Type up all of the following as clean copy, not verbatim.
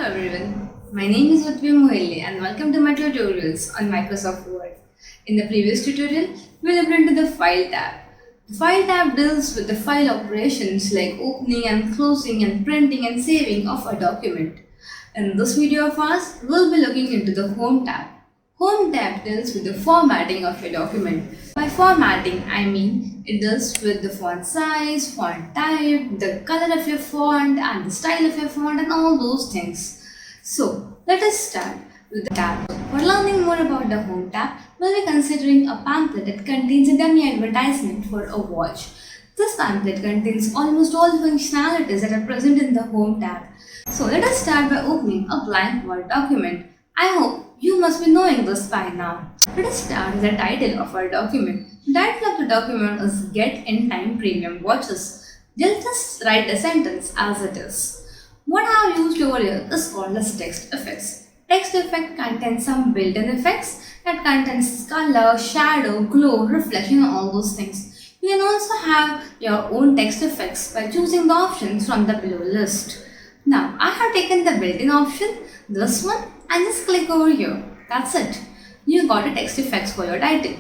Hello everyone, my name is Rutvi and welcome to my tutorials on Microsoft Word. In the previous tutorial, we looked into the File tab. The File tab deals with the file operations like opening and closing and printing and saving of a document. In this video of ours, we'll be looking into the Home tab. Home tab deals with the formatting of your document. By formatting, I mean it deals with the font size, font type, the color of your font and the style of your font and all those things. So, let us start with the tab. For learning more about the Home tab, we'll be considering a pamphlet that contains a dummy advertisement for a watch. This pamphlet contains almost all the functionalities that are present in the Home tab. So, let us start by opening a blank Word document. I hope you must be knowing this by now. Let us start with the title of our document. The title of the document is Get in Time Premium Watches. Just write the sentence as it is. What I have used over here is called as text effects. Text effect contains some built-in effects that contains color, shadow, glow, reflection and all those things. You can also have your own text effects by choosing the options from the below list. Now I have taken the built-in option, this one, and just click over here. That's it. You got a text effects for your title.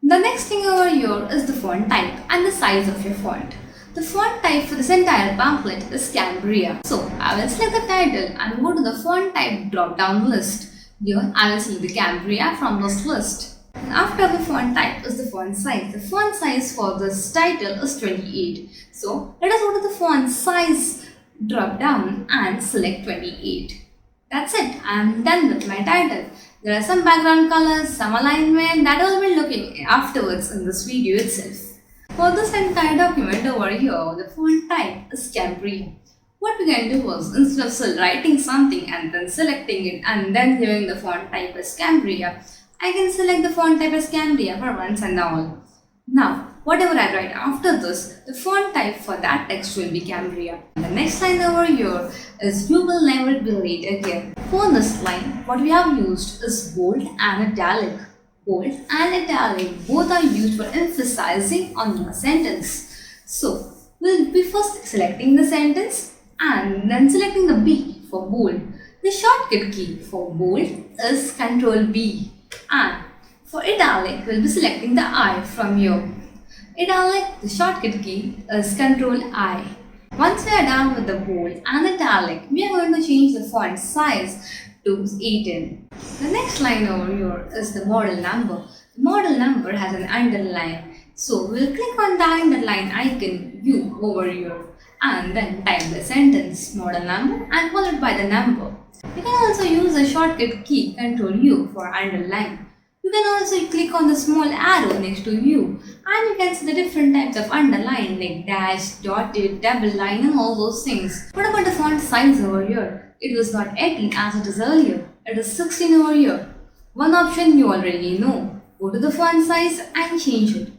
The next thing over here is the font type and the size of your font. The font type for this entire pamphlet is Cambria. So I will select the title and go to the font type drop down list. Here I will select the Cambria from this list. And after the font type is the font size. The font size for this title is 28. So let us go to the font size drop down and select 28. That's it. I am done with my title. There are some background colors, some alignment that I will be looking afterwards in this video itself. For this entire document over here, the font type is Cambria. What we can do is, instead of still writing something and then selecting it and then giving the font type as Cambria, I can select the font type as Cambria for once and all. Now, whatever I write after this, the font type for that text will be Cambria. The next line over here is You will never be late again. For this line, what we have used is bold and italic. Bold and italic both are used for emphasizing on your sentence. So, we'll be first selecting the sentence and then selecting the B for bold. The shortcut key for bold is Ctrl B, and for italic, we'll be selecting the I from here. Italic, the shortcut key is Ctrl I. Once we are done with the bold and italic, we are going to change the font size to 18. The next line over here is the model number. The model number has an underline. So we'll click on the underline icon U over here and then type the sentence model number and followed by the number. You can also use the shortcut key Ctrl U for underline. You can also click on the small arrow next to U and you can see the different types of underline like dash, dotted, double line and all those things. What about the font size over here? It was not 18 as it is earlier. It is 16 over here. One option you already know. Go to the font size and change it.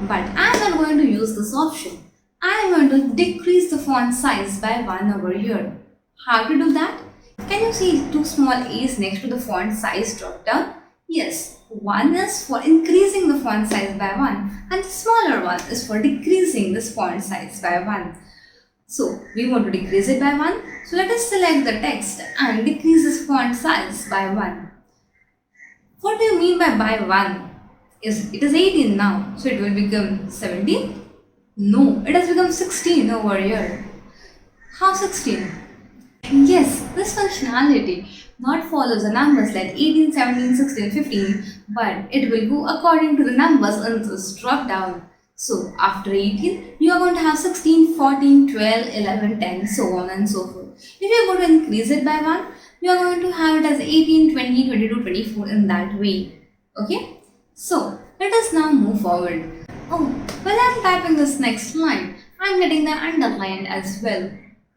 But I am not going to use this option. I am going to decrease the font size by 1 over here. How to do that? Can you see two small A's next to the font size drop down? Yes, one is for increasing the font size by 1 and the smaller one is for decreasing this font size by 1. So, we want to decrease it by 1. So, let us select the text and decrease this font size by 1. What do you mean by 1? It is 18 now, so it will become 17? No, it has become 16 over here. How 16? Yes, this functionality not follows the numbers like 18, 17, 16, 15, but it will go according to the numbers in this drop down. So after 18, you are going to have 16, 14, 12, 11, 10, so on and so forth. If you are going to increase it by 1, you are going to have it as 18, 20, 22, 24 in that way. Okay? So let us now move forward. Oh, while I am typing this next line, I am getting the underline as well.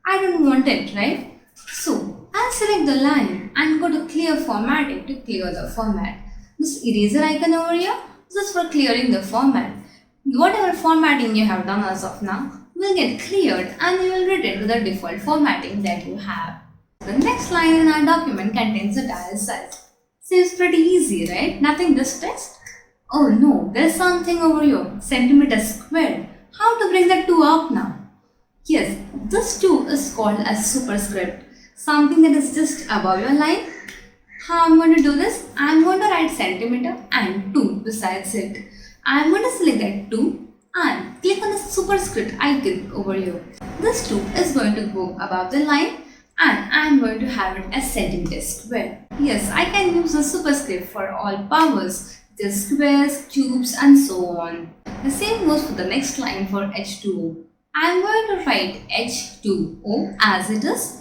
I don't want it, right? So, I'll select the line and go to clear formatting to clear the format. This eraser icon over here, this is for clearing the format. Whatever formatting you have done as of now will get cleared and you will return to the default formatting that you have. The next line in our document contains the dial size. Seems pretty easy, right? Nothing this text. Oh no, there's something over here, centimeters squared. How to bring that 2 up now? Yes, this 2 is called as superscript. something that is just above your line. How I'm going to do this? I'm going to write centimeter and 2 besides it. I'm going to select that 2 and click on the superscript icon over here. This 2 is going to go above the line and I'm going to have it as centimeter square. Yes, I can use the superscript for all powers, the squares, cubes and so on. The same goes for the next line for H2O. I'm going to write H2O as it is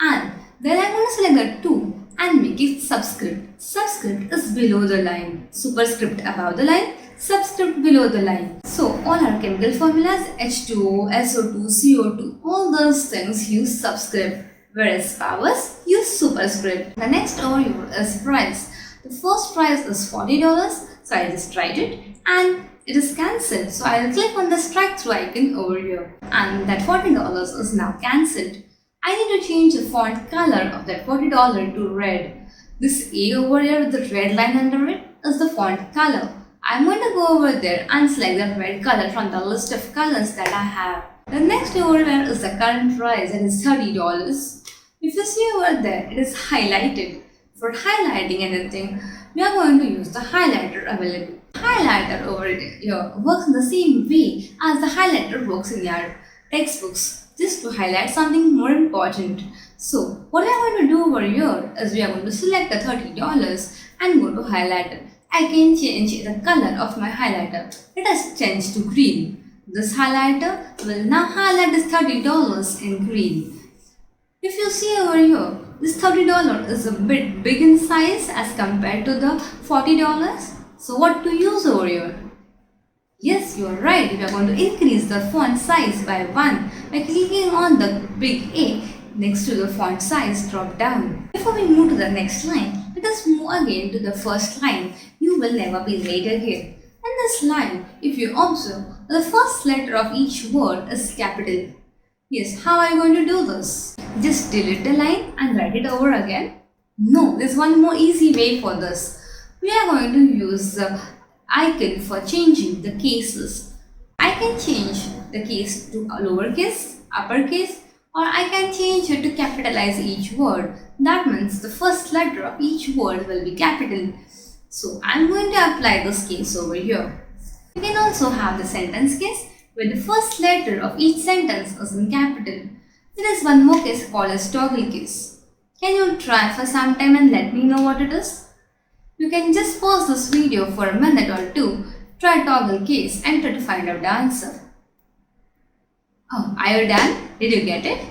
and then I'm going to select the 2 and make it subscript. Subscript is below the line, superscript above the line, subscript below the line. So all our chemical formulas H2O, SO2, CO2, all those things use subscript, whereas powers use superscript. The next over here is price. The first price is $40, so I just write it and it is cancelled. So I will click on the strike through icon over here and that $40 is now cancelled. I need to change the font color of that $40 to red. This A over here with the red line under it is the font color. I'm going to go over there and select the red color from the list of colors that I have. The next over here is the current price, that is $30. If you see over there, it is highlighted. For highlighting anything, we are going to use the highlighter available. Highlighter over here works in the same way as the highlighter works in your textbooks, just to highlight something more important. So what we are going to do over here is we are going to select the $30 and go to highlighter. I can change the color of my highlighter. It has changed to green. This highlighter will now highlight this $30 in green. If you see over here, this $30 is a bit big in size as compared to the $40. So what to use over here? Yes, you are right. We are going to increase the font size by 1 by clicking on the big A next to the font size drop down. Before we move to the next line, let us move again to the first line. You will never be late again. In this line, if you observe, the first letter of each word is capital. Yes, how are you going to do this? Just delete the line and write it over again? No, there's one more easy way for this. We are going to use the icon for changing the cases. I can change the case to lowercase, uppercase, or I can change it to capitalize each word. That means the first letter of each word will be capital. So I'm going to apply this case over here. You can also have the sentence case where the first letter of each sentence is in capital. There is one more case called as toggle case. Can you try for some time and let me know what it is? You can just pause this video for a minute or two, try toggle case and try to find out the answer. Oh, are you done? Did you get it?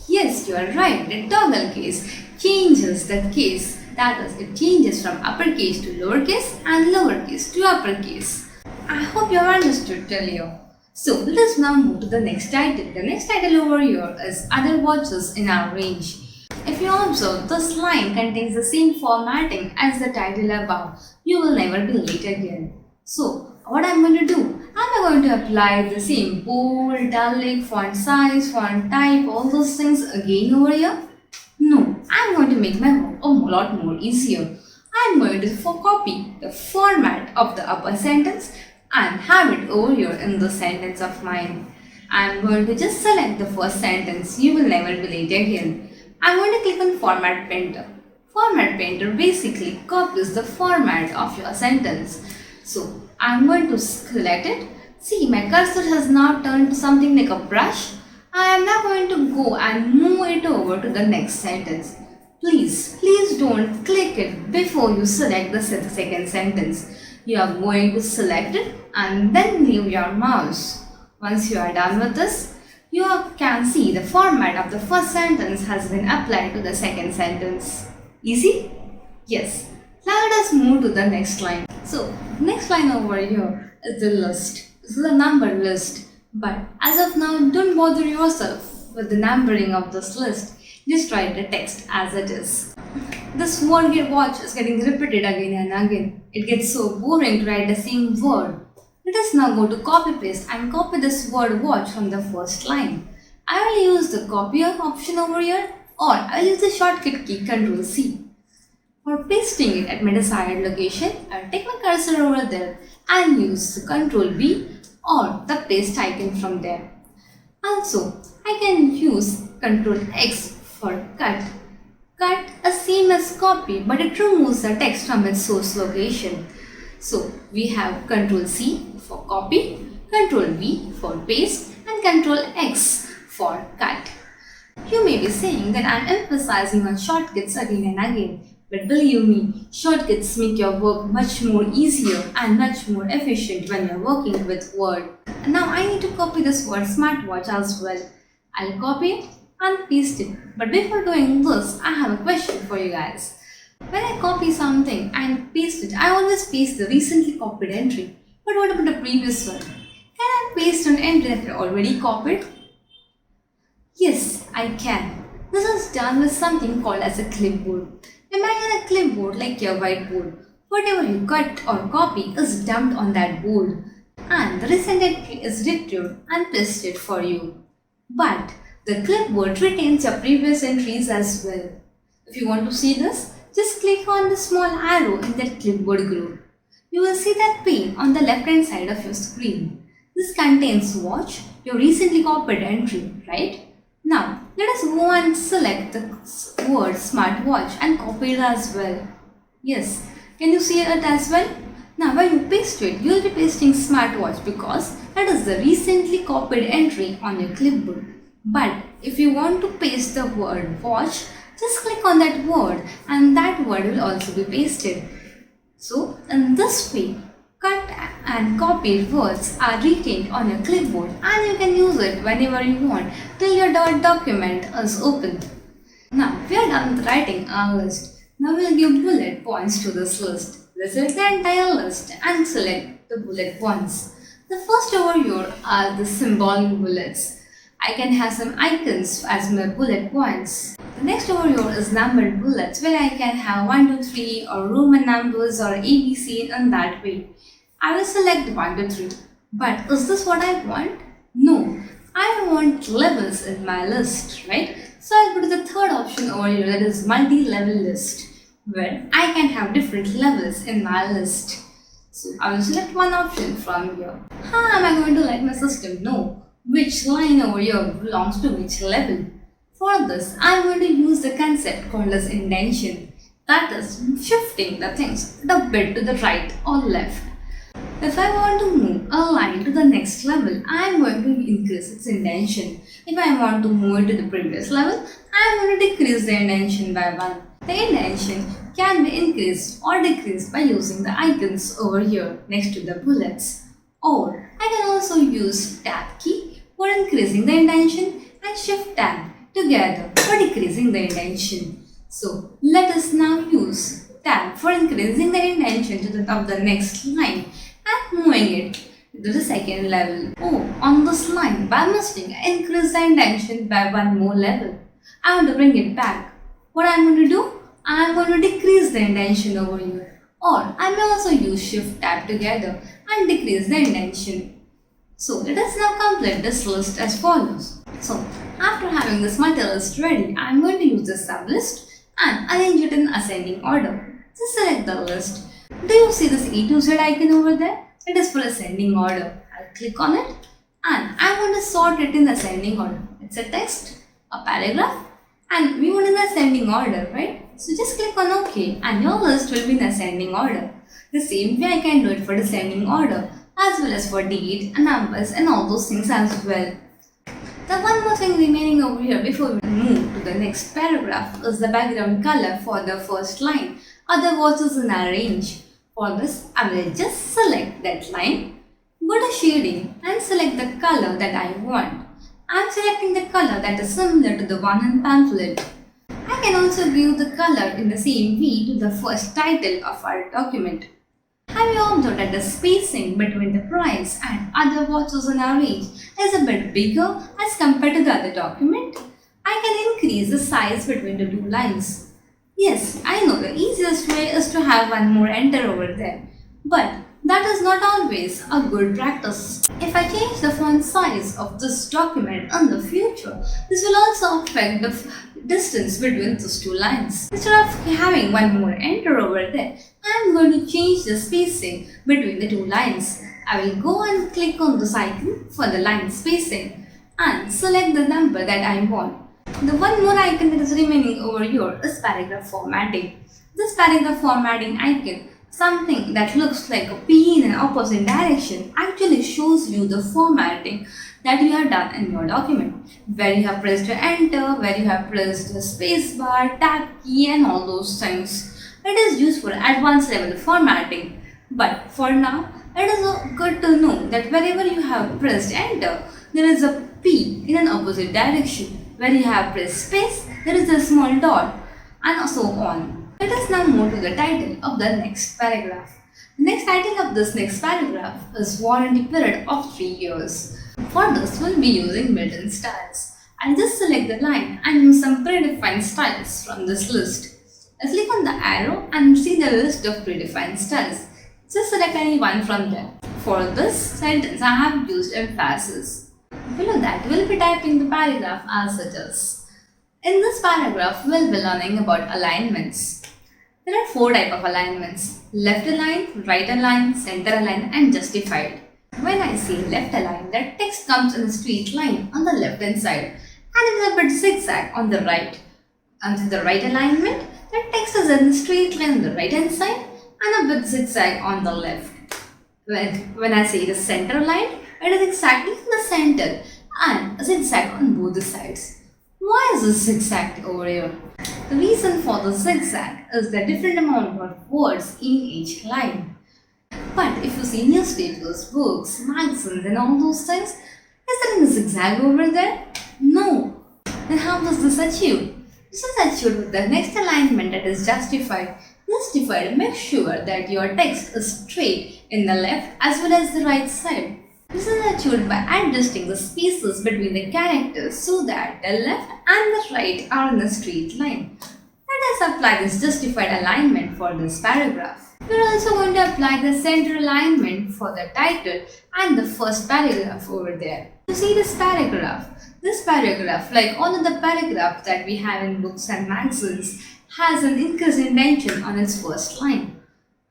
Yes, you are right. The toggle case changes the case. That is, it changes from uppercase to lowercase and lowercase to uppercase. I hope you have understood till here. So let us now move to the next title. The next title over here is Other Watches in Our Range. If you observe, this line contains the same formatting as the title above. You will never be late again. So what I am going to do? Am I going to apply the same bold, italic, font size, font type, all those things again over here? No, I am going to make my work a lot more easier. I am going to copy the format of the upper sentence and have it over here in the sentence of mine. I am going to just select the first sentence. You will never be late again. I am going to click on Format Painter. Format Painter basically copies the format of your sentence. So I am going to select it. See, my cursor has now turned to something like a brush. I am now going to go and move it over to the next sentence. Please don't click it before you select the second sentence. You are going to select it and then leave your mouse. Once you are done with this, you can see the format of the first sentence has been applied to the second sentence. Easy? Yes. Now let us move to the next line. So, next line over here is the list. This is a number list. But as of now, don't bother yourself with the numbering of this list. Just write the text as it is. This word watch is getting repeated again and again. It gets so boring to write the same word. Let us now go to copy paste and copy this word watch from the first line. I will use the copy option over here, or I will use the shortcut key Ctrl C. For pasting it at my desired location, I will take my cursor over there and use the Ctrl V or the paste icon from there. Also, I can use Ctrl X for cut Cut is same as copy, but it removes the text from its source location. So we have Ctrl C for copy, Ctrl V for paste, and Ctrl X for cut. You may be saying that I am emphasizing on shortcuts again and again, but believe me, shortcuts make your work much more easier and much more efficient when you are working with Word. And now I need to copy this word smartwatch as well. I'll copy it and paste it. But before doing this, I have a question for you guys. When I copy something and paste it, I always paste the recently copied entry. But what about the previous one? Can I paste an entry that I already copied? Yes, I can. This is done with something called as a clipboard. Imagine a clipboard like your whiteboard. Whatever you cut or copy is dumped on that board, and the recent entry is retrieved and pasted for you. But the clipboard retains your previous entries as well. If you want to see this, just click on the small arrow in that clipboard group. You will see that pane on the left hand side of your screen. This contains watch, your recently copied entry, right? Now, let us go and select the word smartwatch and copy it as well. Yes, can you see it as well? Now, when you paste it, you will be pasting smartwatch because that is the recently copied entry on your clipboard. But if you want to paste the word watch, just click on that word and that word will also be pasted. So, in this way, cut and copied words are retained on your clipboard and you can use it whenever you want till your document is open. Now we are done with writing our list. Now we will give bullet points to this list. Let's select the entire list and select the bullet points. The first over here are the symbolic bullets. I can have some icons as my bullet points. The next over here is numbered bullets where I can have 1, 2, 3 or Roman numbers or ABC in that way. I will select 1, 2, 3. But is this what I want? No. I want levels in my list, right? So I'll go to the third option over here, that is multi-level list, where I can have different levels in my list. So I will select one option from here. How am I going to let my system know which line over here belongs to which level? For this, I am going to use the concept called as indentation. That is shifting the things a bit to the right or left. If I want to move a line to the next level, I am going to increase its indentation. If I want to move it to the previous level, I am going to decrease the indentation by 1. The indentation can be increased or decreased by using the icons over here next to the bullets. Or I can also use tab key for increasing the indentation and shift tab together for decreasing the indentation. So let us now use tab for increasing the indentation to the top of the next line and moving it to the second level. Oh, on this line, by mistake, I increase the indentation by 1 more level. I want to bring it back. What I am going to do? I am going to decrease the indentation over here. Or I may also use shift tab together and decrease the indentation. So let us now complete this list as follows. So after having this multi-list ready, I am going to use the sublist and arrange it in ascending order. Just select the list. Do you see this A to Z icon over there? It is for ascending order. I'll click on it and I'm going to sort it in ascending order. It's a text, a paragraph, and we want in ascending order, right? So just click on OK and your list will be in ascending order. The same way I can do it for descending order as well as for date and numbers and all those things as well. The one more thing remaining over here before we move to the next paragraph is the background color for the first line. Other words is in our range. For this, I will just select that line, go to shading and select the color that I want. I am selecting the color that is similar to the one in pamphlet. I can also give the color in the same way to the first title of our document. Have you observed that the spacing between the price and other watches in our range is a bit bigger as compared to the other document? I can increase the size between the two lines. Yes, I know the easiest way is to have one more enter over there, but that is not always a good practice. If I change the font size of this document in the future, this will also affect the distance between those two lines. Instead of having one more enter over there, I am going to change the spacing between the two lines. I will go and click on this icon for the line spacing and select the number that I want. The one more icon that is remaining over here is paragraph formatting. This paragraph formatting icon, something that looks like a P in an opposite direction, actually shows you the formatting that you have done in your document, where you have pressed enter, where you have pressed the space bar, tab key and all those things. It is used for advanced level formatting, but for now it is good to know that wherever you have pressed enter, there is a P in an opposite direction. Where you have pressed space, there is a small dot and so on. Let us now move to the title of the next paragraph. The next title of this next paragraph is warranty period of 3 years. For this, we'll be using built-in styles. I'll just select the line and use some predefined styles from this list. I'll click on the arrow and see the list of predefined styles. Just select any one from there. For this sentence, I have used emphasis. Below that, we'll be typing the paragraph as it is. In this paragraph, we'll be learning about alignments. There are 4 types of alignments: left align, right align, center align, and justified. When I say left align, that text comes in a straight line on the left hand side and it is a bit zigzag on the right. Until the right alignment, that text is in a straight line on the right hand side and a bit zigzag on the left. When I say the center line, it is exactly in the center and a zigzag on both the sides. Why is this zigzag over here? The reason for the zigzag is the different amount of words in each line. But if you see newspapers, books, magazines and all those things, is there any zigzag over there? No. Then how does this achieve? This is achieved with the next alignment, that is justified. Justified makes sure that your text is straight in the left as well as the right side. This is achieved by adjusting the spaces between the characters so that the left and the right are in a straight line. Let us apply this justified alignment for this paragraph. We are also going to apply the center alignment for the title and the first paragraph over there. To see this paragraph, like all of the paragraphs that we have in books and magazines, has an increased indentation on its first line.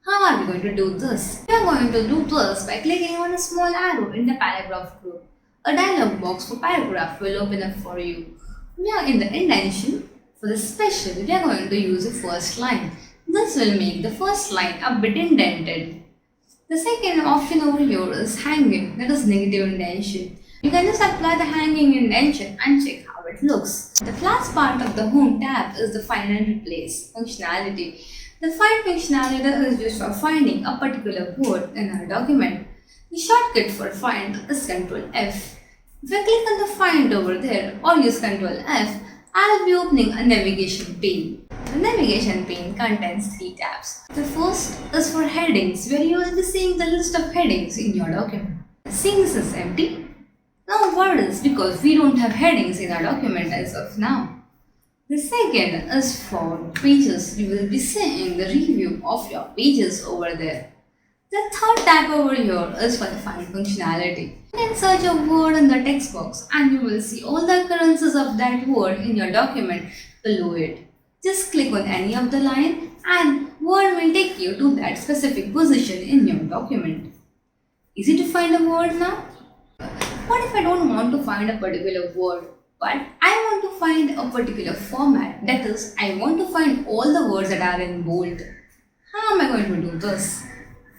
How are we going to do this? We are going to do this by clicking on a small arrow in the paragraph group. A dialog box for paragraph will open up for you. We are in the indentation. For the special, we are going to use the first line. This will make the first line a bit indented. The second option over here is hanging, that is negative indentation. You can just apply the hanging indentation and check how it looks. The last part of the Home tab is the Find and Replace functionality. The Find functionality is used for finding a particular word in our document. The shortcut for Find is Ctrl F. If I click on the Find over there or use Ctrl F, I'll be opening a navigation pane. The navigation pane contains 3 tabs. The first is for headings, where you will be seeing the list of headings in your document. Seeing this is empty. No worries, because we don't have headings in our document as of now. The second is for pages. You will be seeing the review of your pages over there. The third tab over here is for the Find functionality. You can search a word in the text box and you will see all the occurrences of that word in your document below it. Just click on any of the line and word will take you to that specific position in your document. Easy to find a word now? What if I don't want to find a particular word, but I want to find a particular format? That is, I want to find all the words that are in bold. How am I going to do this?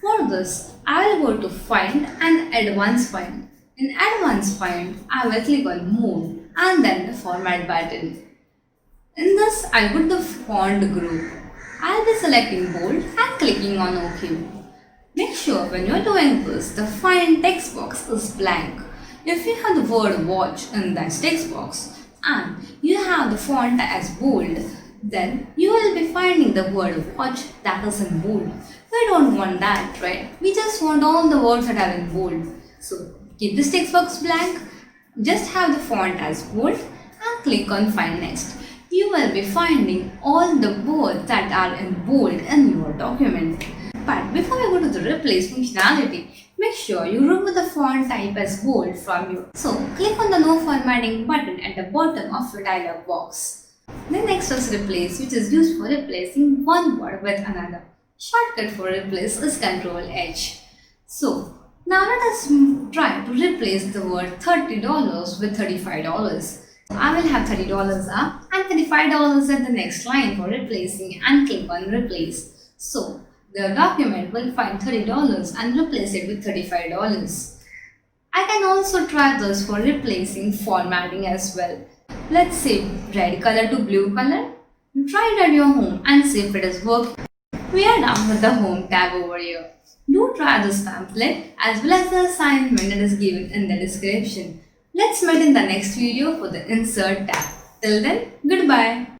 For this, I will go to Find and Advanced Find. In Advanced Find, I will click on Mode and then the Format button. In this, I'll put the font group. I'll be selecting bold and clicking on OK. Make sure when you're doing this, the Find text box is blank. If you have the word watch in that text box and you have the font as bold, then you will be finding the word watch that is in bold. We don't want that, right? We just want all the words that are in bold. So keep this text box blank, just have the font as bold and click on Find Next. You will be finding all the words that are in bold in your document. But before we go to the Replace functionality, make sure you remove the font type as bold from you. So click on the No Formatting button at the bottom of your dialog box. The next is Replace, which is used for replacing one word with another. Shortcut for replace is Ctrl H. So now let us try to replace the word $30 with $35. I will have $30 up and $35 at the next line for replacing and click on replace. So the document will find $30 and replace it with $35. I can also try this for replacing formatting as well. Let's say red color to blue color. Try it at your home and see if it is working. We are done with the home tab over here. Do try this pamphlet as well as the assignment that is given in the description. Let's meet in the next video for the insert tab. Till then, goodbye.